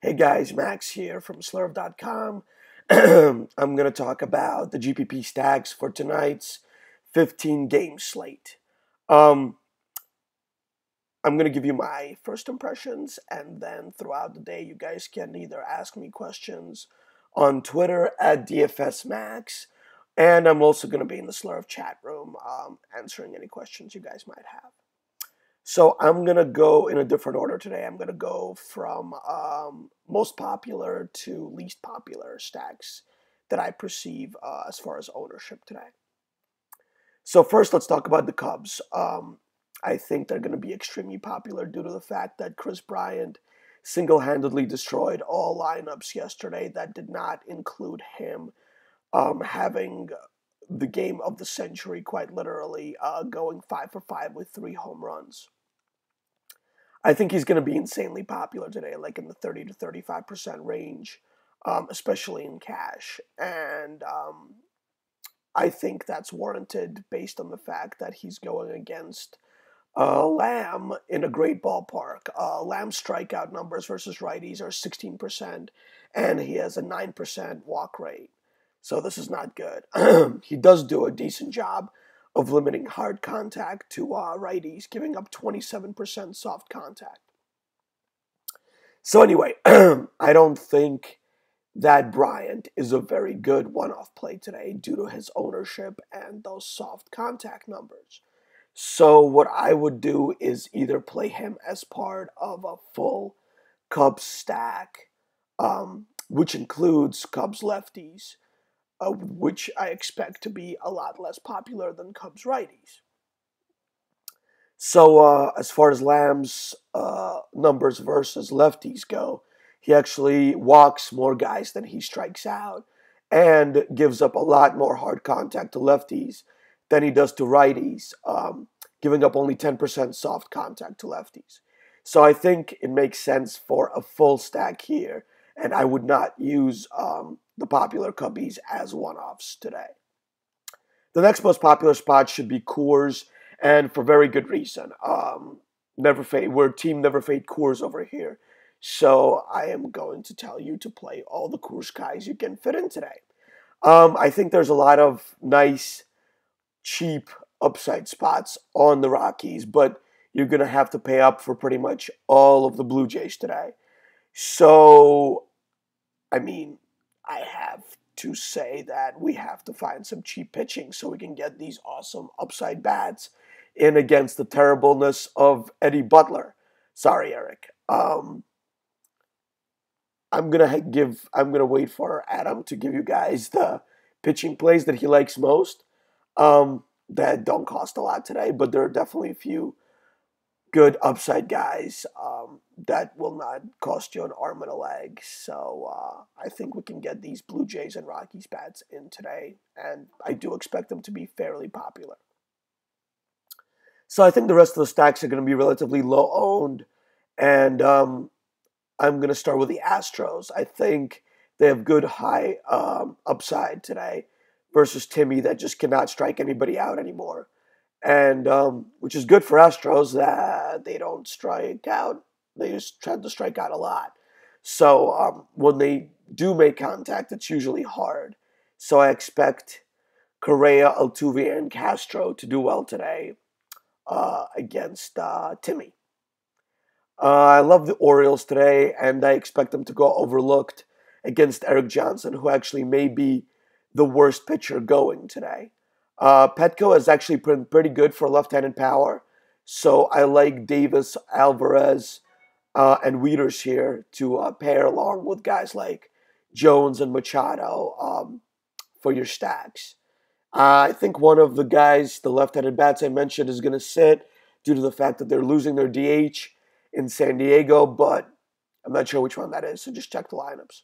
Hey guys, Max here from slurv.com. I'm going to talk about the GPP stacks for tonight's 15-game slate. Um, I'm going to give you my first impressions, and then throughout the day, you guys can either ask me questions on Twitter at DFSMax, and I'm also going to be in the Slurv chat room answering any questions you guys might have. So I'm going to go in a different order today. I'm going to go from most popular to least popular stacks that I perceive as far as ownership today. So first, let's talk about the Cubs. I think they're going to be extremely popular due to the fact that Chris Bryant single-handedly destroyed all lineups yesterday that did not include him having the game of the century, quite literally, going 5 for 5 with 3 home runs. I think he's going to be insanely popular today, like in the 30 to 35% range, especially in cash. And I think that's warranted based on the fact that he's going against Lamb in a great ballpark. Lamb's strikeout numbers versus righties are 16%, and he has a 9% walk rate. So this is not good. He does do a decent job of limiting hard contact to righties, giving up 27% soft contact. So anyway, I don't think that Bryant is a very good one-off play today due to his ownership and those soft contact numbers. So what I would do is either play him as part of a full Cubs stack, which includes Cubs lefties, which I expect to be a lot less popular than Cubs righties. So as far as Lamb's numbers versus lefties go, he actually walks more guys than he strikes out and gives up a lot more hard contact to lefties than he does to righties, giving up only 10% soft contact to lefties. So I think it makes sense for a full stack here, and I would not use the popular Cubbies as one-offs today. The next most popular spot should be Coors, and for very good reason. We're team Never Fade Coors over here. So I am going to tell you to play all the Coors guys you can fit in today. I think there's a lot of nice, cheap upside spots on the Rockies, but you're going to have to pay up for pretty much all of the Blue Jays today. So, I mean, I have to say that we have to find some cheap pitching so we can get these awesome upside bats in against the terribleness of Eddie Butler. Sorry, Eric. I'm gonna wait for Adam to give you guys the pitching plays that he likes most. That don't cost a lot today, but there are definitely a few good upside guys that will not cost you an arm and a leg. So I think we can get these Blue Jays and Rockies bats in today, and I do expect them to be fairly popular. So I think the rest of the stacks are going to be relatively low owned, and I'm going to start with the Astros. I think they have good high upside today versus Timmy that just cannot strike anybody out anymore. And which is good for Astros that they don't strike out. They just try to strike out a lot. So when they do make contact, it's usually hard. So I expect Correa, Altuve, and Castro to do well today against Timmy. I love the Orioles today, and I expect them to go overlooked against Eric Johnson, who actually may be the worst pitcher going today. Petco has actually been pretty good for left-handed power, so I like Davis, Alvarez, and Wieters here to pair along with guys like Jones and Machado for your stacks. I think one of the guys, the left-handed bats I mentioned, is going to sit due to the fact that they're losing their DH in San Diego, but I'm not sure which one that is, so just check the lineups.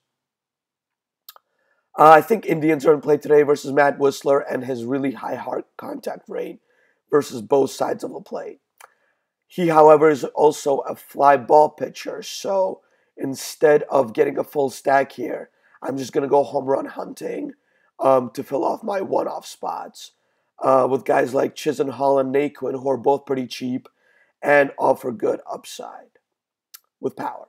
I think Indians are in play today versus Matt Whistler and his really high hard contact rate versus both sides of the plate. He, however, is also a fly ball pitcher, so instead of getting a full stack here, I'm just going to go home run hunting to fill off my one-off spots with guys like Chisenhall and Naquin, who are both pretty cheap and offer good upside with power.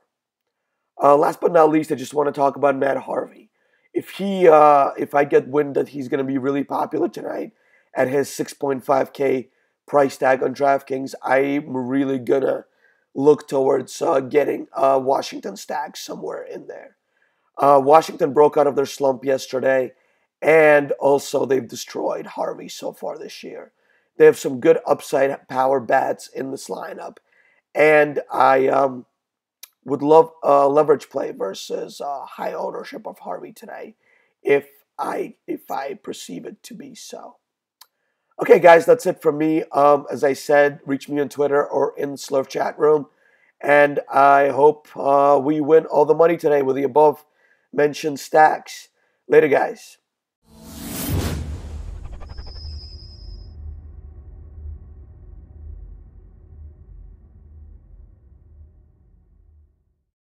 Last but not least, I just want to talk about Matt Harvey. If I get wind that he's going to be really popular tonight at his 6.5K price tag on DraftKings, I'm really gonna look towards getting Washington stag somewhere in there. Washington broke out of their slump yesterday, and also they've destroyed Harvey so far this year. They have some good upside power bats in this lineup, and I would love leverage play versus high ownership of Harvey today, if I perceive it to be so. Okay, guys, that's it from me. As I said, reach me on Twitter or in the Slurf chat room, and I hope we win all the money today with the above mentioned stacks. Later, guys.